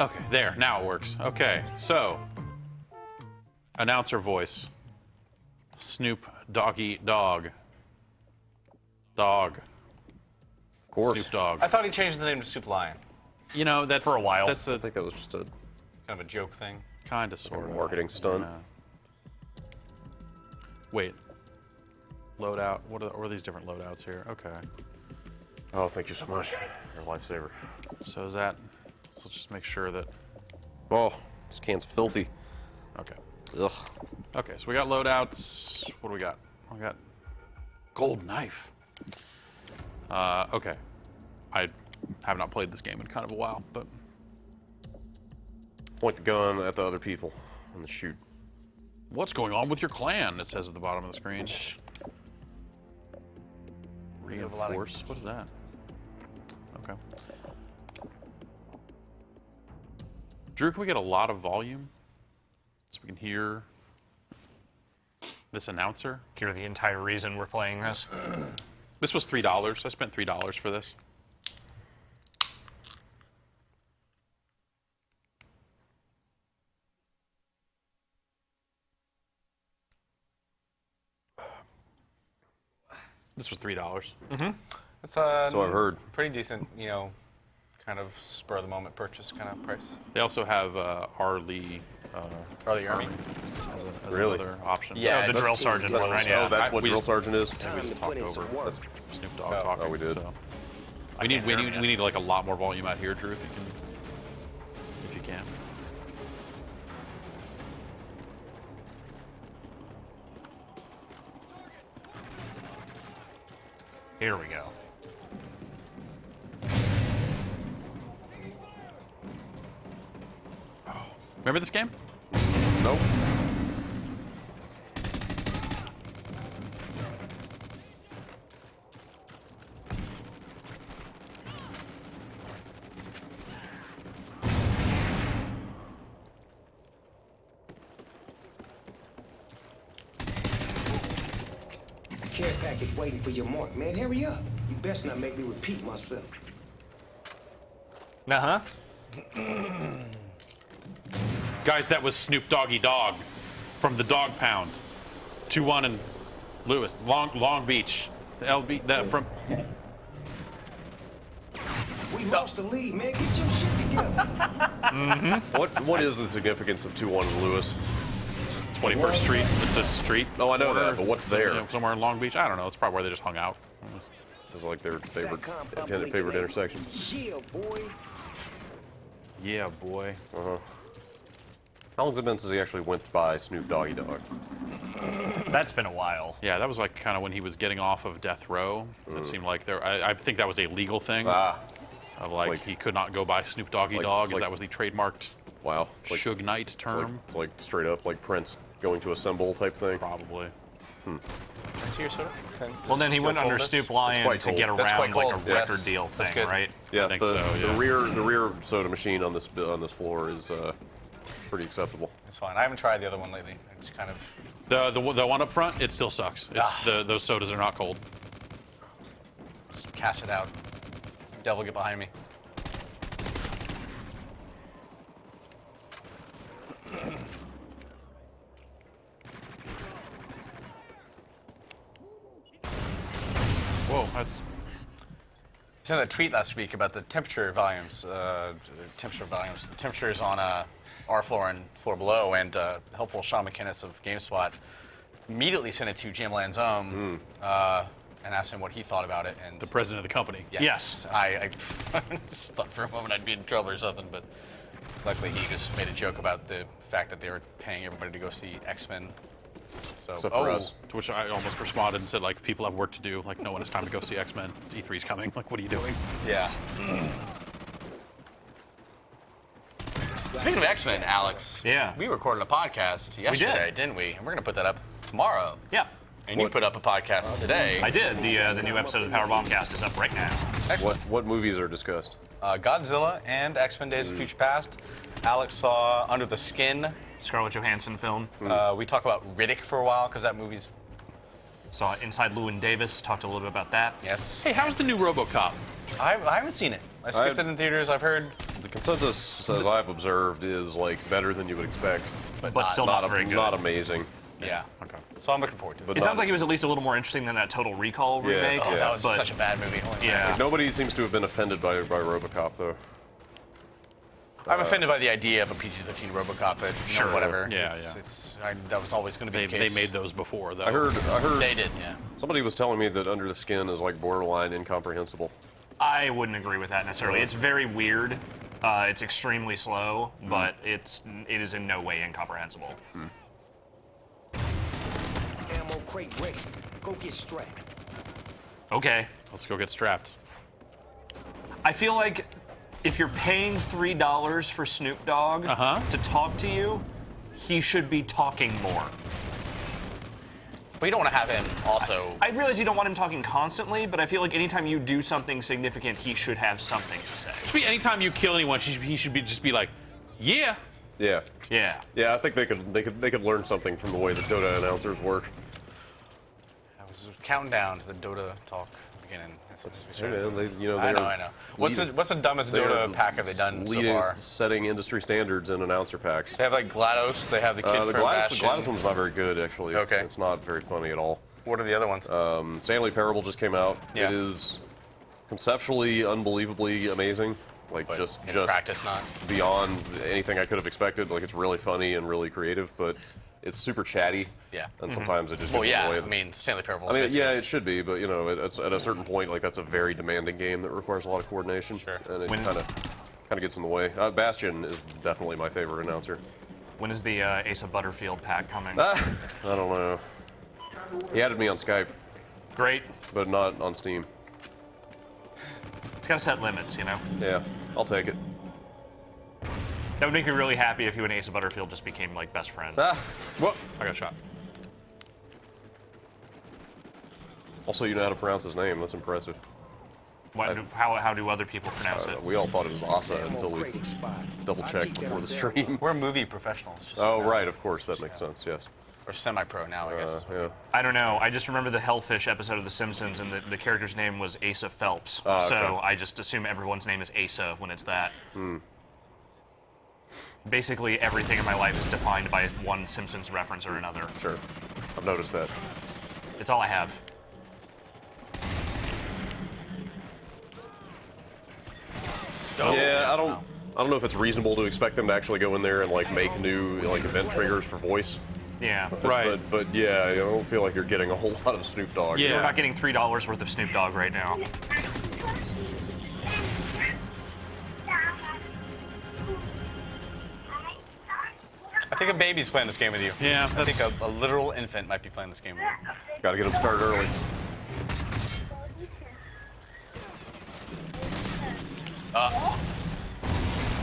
Okay, there. Now it works. Okay, so announcer voice. Snoop Doggy Dogg. Dog. Of course. Snoop Dogg. I thought he changed the name to Snoop Lion. You know, that's For a while. That's I think that was just a Kind of a joke thing. kind of sort of marketing stunt. Wait. Loadout. What are these different loadouts here? Okay. Oh, thank you so much. You're a lifesaver. So is that? So let's just make sure that. Oh, this can's filthy. Okay. Ugh. Okay. So we got loadouts. What do we got? We got gold knife. Okay. I have not played this game in kind of a while, but Point the gun at the other people and shoot. what's going on with your clan? It says at the bottom of the screen. Reinforce. What is that? Okay. Drew, can we get a lot of volume so we can hear this announcer? Hear the entire reason we're playing this. This was $3. I spent $3 for this. This was $3. It's So I've heard. pretty decent, you know, kind of spur of the moment purchase kind of price. They also have R. Lee Early Army. as Really? another option. Yeah, the that's- drill sergeant one, right? Yeah. Oh, that's what We drill just- sergeant is. We just talked over. That's Snoop Dogg talking. Oh, we did. So. We need like a lot more volume out here, Drew. If you can. Here we go. Remember this game? nope. Care package waiting for your mark, man. Hurry up. You best not make me repeat myself. Uh-huh. Guys, that was Snoop Doggy Dogg from the Dog Pound. 2-1 and Lewis. Long Beach. The LB that from We lost the lead, man. Get your shit together. What is the significance of 2-1 in Lewis? 21st Street. It's a street. Oh, I know corner, that, but what's there? Somewhere in Long Beach. I don't know. It's probably where they just hung out. It was like their favorite intersection. Yeah, boy. Yeah, boy. How long's it been since he actually went by Snoop Doggy Dogg? That's been a while. Yeah, that was like kind of when he was getting off of death row. It seemed like there. I think that was a legal thing. Ah, Of like, like- he could not go by Snoop Doggy like- Dogg, it's as like- that was the trademarked wow. It's like, Suge Knight term. it's like straight up like Prince going to a symbol type thing. Probably. Let's see your soda. Okay. Well, then he See went how under cold it is? Snoop Lion quite to cold. get That's quite around like a cold, record yes. deal That's thing, good. right? Yeah, think the, so, yeah. the rear soda machine on this floor is pretty acceptable. It's fine. I haven't tried the other one lately. I just kind of The one up front, it still sucks. It's those sodas are not cold. just cast it out. Devil, get behind me. Whoa, that's I sent a tweet last week about the temperature volumes. The temperatures on our floor and floor below, and helpful Sean McInnes of GameSpot immediately sent it to Jim Lanzome and asked him what he thought about it. And the president of the company. Yes. I just thought for a moment I'd be in trouble or something, but luckily he just made a joke about the fact that they were paying everybody to go see X-Men. So, Except for us. To which I almost responded and said, like, people have work to do. Like, no one has time to go see X-Men. E3's coming. Like, what are you doing? Yeah. Speaking of X-Men, Alex. Yeah. We recorded a podcast yesterday, didn't we? And we're going to put that up tomorrow. Yeah. And you put up a podcast today. I did. The new episode of the Power Bombcast is up right now. Excellent. What movies are discussed? Godzilla and X-Men Days of Future Past. Alex saw Under the Skin. Scarlett Johansson film. We talked about Riddick for a while because that movie's, Saw Inside Llewyn Davis. Talked a little bit about that. yes. Hey, how's the new RoboCop? I haven't seen it. I skipped it in theaters. I've heard, The consensus, as I've observed, is like better than you would expect. but still not very good. Not amazing. yeah. Okay. So I'm looking forward to it. But It sounds not- like it was at least a little more interesting than that Total Recall Yeah. remake. Oh, that was but, such a bad movie. Holy Yeah. crap. Nobody seems to have been offended by RoboCop, though. I'm offended by the idea of a PG-13 RoboCop, but you know, Sure. whatever. Yeah, That was always going to be They the case. made those before, though. I heard They did, yeah. somebody was telling me that Under the Skin is like borderline incomprehensible. I wouldn't agree with that necessarily. It's very weird. It's extremely slow, but it is in no way incomprehensible. Ammo crate ready. Go get strapped. Okay. Let's go get strapped. I feel like if you're paying $3 for Snoop Dogg to talk to you, he should be talking more. But you don't want to have him also. I realize you don't want him talking constantly, but I feel like anytime you do something significant, he should have something to say. Anytime you kill anyone, he should just be like, yeah. Yeah. Yeah. Yeah, I think they could learn something from the way the Dota announcers work. I was counting down to the Dota talk beginning. Hey, man, I know. What's the dumbest Dota pack have they done so far? Setting industry standards in announcer packs. They have like GLaDOS. They have the kid The from Bastion. GLaDOS one's not very good, actually. Okay. It's not very funny at all. What are the other ones? Stanley Parable just came out. Yeah. It is conceptually unbelievably amazing. Like But just in practice, not. beyond anything I could have expected. Like it's really funny and really creative, but it's super chatty. Yeah. And sometimes it just Well, gets in yeah. the way. I mean, Stanley Parable. I mean, yeah, it should be, but you know, it's at a certain point, like that's a very demanding game that requires a lot of coordination, Sure. and it kind of gets in the way. Bastion is definitely my favorite announcer. When is the Asa Butterfield pack coming? I don't know. He added me on Skype, Great. but not on Steam. It's got to set limits, you know? Yeah, I'll take it. That would make me really happy if you and Asa Butterfield just became like best friends. Whoa, I got shot. Also, you know how to pronounce his name. That's impressive. How do other people pronounce it? We all thought it was Asa Ammo until we crate expired. double-checked before the stream. We're movie professionals. Just Oh, right, of course, that makes sense, yes. Or semi-pro now, I guess. Yeah. I don't know. I just remember the Hellfish episode of The Simpsons, and the character's name was Asa Phelps. Oh, okay. So I just assume everyone's name is Asa when it's that. Basically, everything in my life is defined by one Simpsons reference or another. Sure. I've noticed that. It's all I have. Yeah, I don't know if it's reasonable to expect them to actually go in there and like make new like event triggers for voice. Yeah. Right. But yeah, I don't feel like you're getting a whole lot of Snoop Dogg. Yeah. We're not getting $3 worth of Snoop Dogg right now. I think a baby's playing this game with you. Yeah, I think that's- a literal infant might be playing this game with you. Gotta get them started early.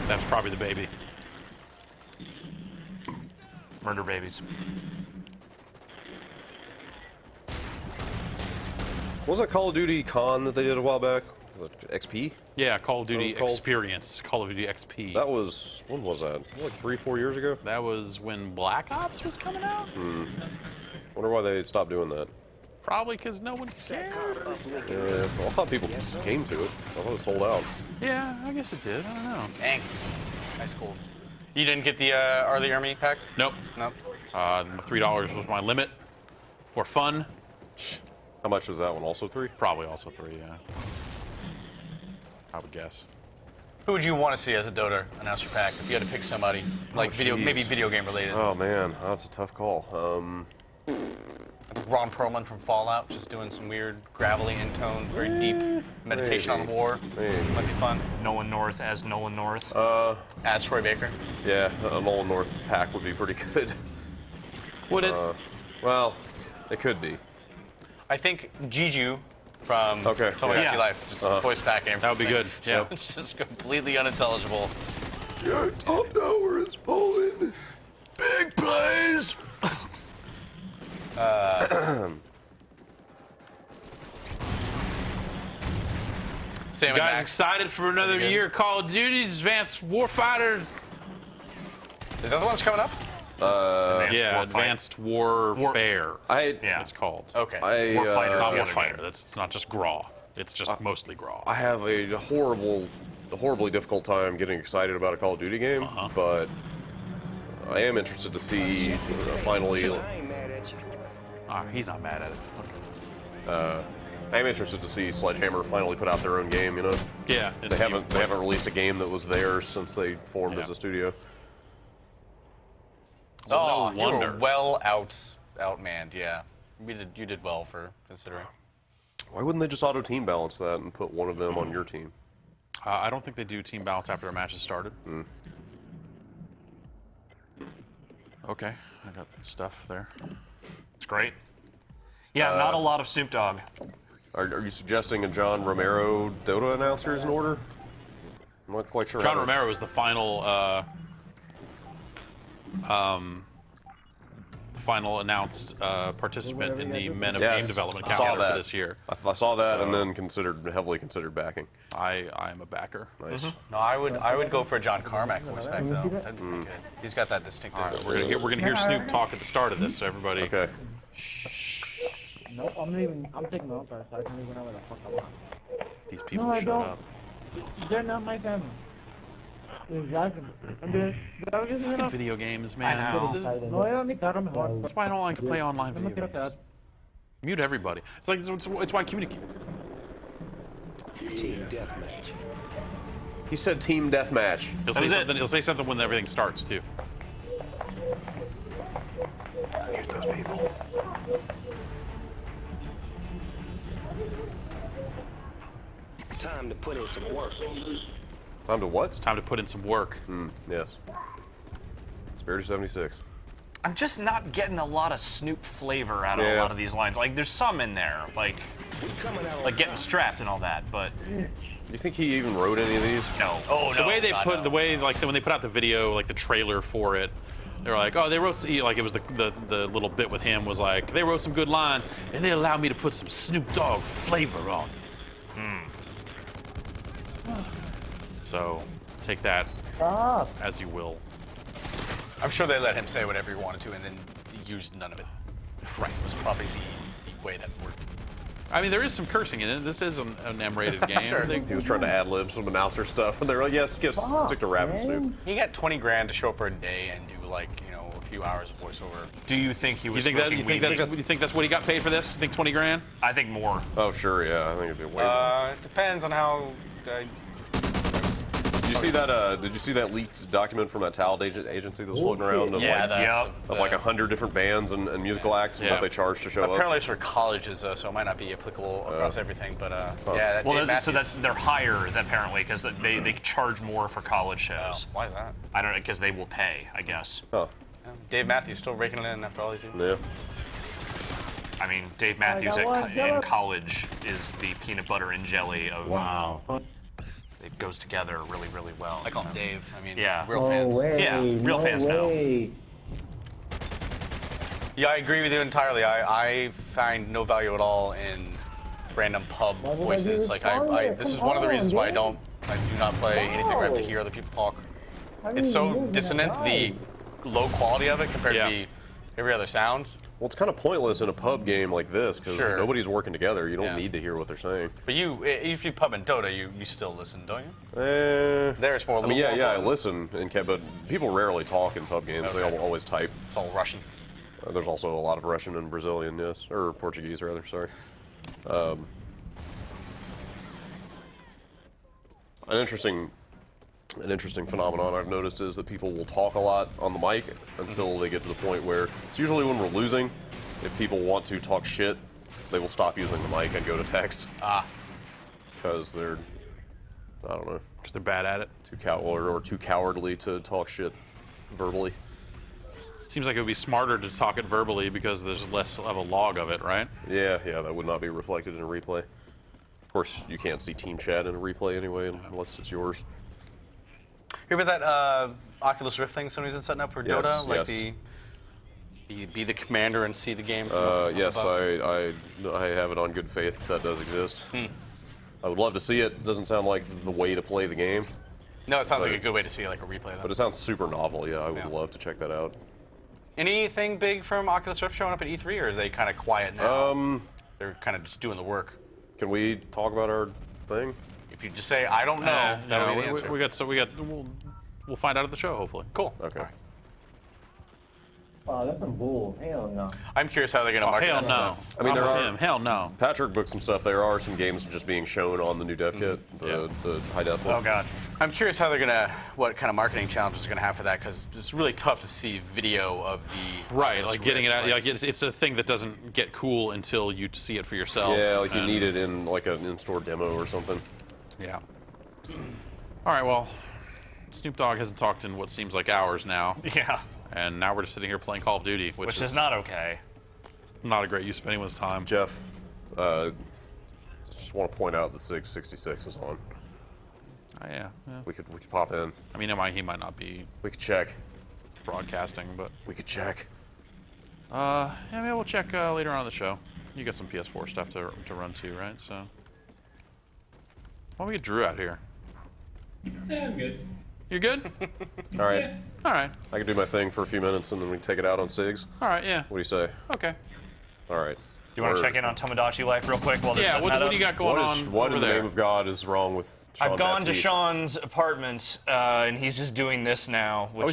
That's probably the baby. Murder babies. What was that Call of Duty con that they did a while back? Was it XP? Yeah, Call of Duty called? Experience. Call of Duty XP. That was, when was that? Like 3-4 years ago? That was when Black Ops was coming out? Wonder why they stopped doing that. Probably because no one cared. Yeah, well, I thought people came to it. I thought it was sold out. Yeah, I guess it did. I don't know. Dang. Nice cool. You didn't get the Early Army pack? Nope. No. $3 was my limit for fun. How much was that one? Also 3? Probably also 3, yeah. I would guess. Who would you want to see as a Dota announcer pack if you had to pick somebody? Like jeez. maybe video game related. Oh man, that's a tough call. Ron Perlman from Fallout, just doing some weird gravelly in-tone, very deep meditation on maybe. war. Maybe. Might be fun. Nolan North as Nolan North. As Troy Baker. Yeah, a Nolan North pack would be pretty good. Would it? Well, it could be. I think Jiju from Okay, Tomodachi yeah. Life, just voice back game. That would be good. Yeah. It's just completely unintelligible. Your top tower is falling. Big plays! Sam and Guys, Max. excited for another Pretty good. year of Call of Duty's Advanced Warfighters. Is that the one's coming up? Yeah, Advanced Warfare. Yeah. It's called. Okay. Warfighter. Not the other Warfighter. game. It's not just GRAW. It's just mostly GRAW. I have a horrible horribly difficult time getting excited about a Call of Duty game, but I am interested to see finally. I ain't mad at you. He's not mad at it. Okay. I am interested to see Sledgehammer finally put out their own game. You know. Yeah. They haven't released a game that was theirs since they formed as a studio. Oh, no you were wonder. well outmanned. Yeah, you did well for considering. Why wouldn't they just auto team balance that and put one of them on your team? I don't think they do team balance after a match has started. Okay, I got stuff there. It's great. Yeah, not a lot of Snoop Dogg. Are you suggesting a John Romero Dota announcer is in order? I'm not quite sure. John Romero is the final announced participant in the Men of Game Development I saw calendar that for this year. I saw that and then heavily considered backing. I am a backer. Nice. No, I would go for a John Carmack voice back though. That'd be pretty good. He's got that distinctive. All right, we're gonna hear Snoop talk at the start of this, so everybody. Okay. Nope, I'm taking off, so I can leave whenever the fuck I want. These people No, I shut don't. up. They're not my family. Exactly. Fucking video games, man. know. No, I don't need that. That's why I don't like to play online video games. Mute everybody. It's like it's why I communicate. Team deathmatch. He said team deathmatch. He'll say something. He'll say something when everything starts too. Mute those people. Time to put in some work. Time to what? It's time to put in some work. Yes. Spirit 76. I'm just not getting a lot of Snoop flavor out of a Yeah. lot of these lines. Like, there's some in there, like getting strapped and all that, but You think he even wrote any of these? no. Oh no. The way they God, put no. the way like when they put out the video, like the trailer for it, they were like, oh, they wrote like it was the little bit with him was like they wrote some good lines and they allowed me to put some Snoop Dogg flavor on. So take that as you will. I'm sure they let him say whatever he wanted to, and then he used none of it. Right. Was probably the way that worked. I mean, there is some cursing in it. This is an M-rated game. Sure. He was trying to ad-lib some announcer stuff, and they're like, yes, stick to rap and Snoop. He got 20 grand to show up for a day and do like a few hours of voiceover. Do you think he You was think smoking weed? you think that's what he got paid for this? You think 20 grand? I think more. Oh, sure, yeah. I think it'd be way more. It depends on how. Did you see that leaked document from that talent agency that was floating around of Yep. like 100 different bands and musical acts and what they charge to show up? Apparently it's for colleges, so it might not be applicable across everything. But yeah, Well, Dave so Matthews- they're higher apparently because they charge more for college shows. Why is that? I don't know because they will pay, I guess. Huh. Dave Matthews still raking it in after all these years. Yeah. I mean, Dave Matthews in college is the peanut butter and jelly of. Wow. It goes together really, really well. I call him Dave. I mean, Yeah. real No fans. way. Yeah, real no fans know. way. Yeah, I agree with you entirely. I find no value at all in random pub Why would I voices. do Like this? this is Come one of the on, reasons why I dude. do not play anything where I have to hear other people talk. It's so dissonant, the low quality of it compared Yeah. to every other sound. Well, it's kind of pointless in a pub game like this because Sure. nobody's working together. You don't Yeah. need to hear what they're saying. But if you pub in Dota, you still listen, don't you? There it's more I mean, local yeah, I fun. listen, but people rarely talk in pub games. Okay. They always type. It's all Russian. There's also a lot of Russian and Brazilian, yes, or Portuguese rather. Sorry. An interesting phenomenon I've noticed is that people will talk a lot on the mic until they get to the point where it's usually when we're losing. If people want to talk shit, they will stop using the mic and go to text because they're, I don't know, Because they're bad at it. too cowardly to talk shit verbally. Seems like it would be smarter to talk it verbally because there's less of a log of it, right? Yeah, that would not be reflected in a replay. Of course, you can't see team chat in a replay anyway unless it's yours. Hear about that Oculus Rift thing somebody's been setting up for Yes, Dota? Like yes. be the commander and see the game from Yes, above? I have it on good faith that does exist. I would love to see it. Doesn't sound like the way to play the game, No, it sounds like but- a good way to see like a replay though. but it sounds super novel. Yeah, I would Yeah. love to check that out. Anything big from Oculus Rift showing up at E3, or are they kind of quiet now? They're kind of just doing the work. Can we talk about our thing? If you just say, I don't know, that would be the answer. We'll find out at the show, hopefully. Cool. Okay. All right. Oh, that's some bull. Hell no. I'm curious how they're going to market Hell that no. stuff. I mean, there are- him. Hell no. Patrick booked some stuff. There are some games just being shown on the new dev kit, the high def one. Oh God. I'm curious how they're going to, what kind of marketing challenges they're going to have for that, because it's really tough to see video of the... Right, like getting it out. Right. Like it's a thing that doesn't get cool until you see it for yourself. Yeah, like you and- need it in like an in-store demo or something. Yeah. All right, well, Snoop Dogg hasn't talked in what seems like hours now. Yeah. And now we're just sitting here playing Call of Duty, Which is not okay. not a great use of anyone's time. Jeff, just want to point out the 666 is on. Yeah. We could pop in. I mean, he might not be We could check. broadcasting, but We could check. yeah, maybe we'll check later on in the show. You got some PS4 stuff to run too, right? So why don't we get Drew out here? Yeah, I'm good. You're good? All right. All right. I can do my thing for a few minutes and then we can take it out on SIGs. All right. Yeah. What do you say? Okay. All right. Do you want to check in on Tomodachi Life real quick while they're Yeah. setting What that up? do you got going on What over in the there? name of God is wrong with Sean I've gone to Baptiste? Sean's apartment, and he's just doing this now, which I always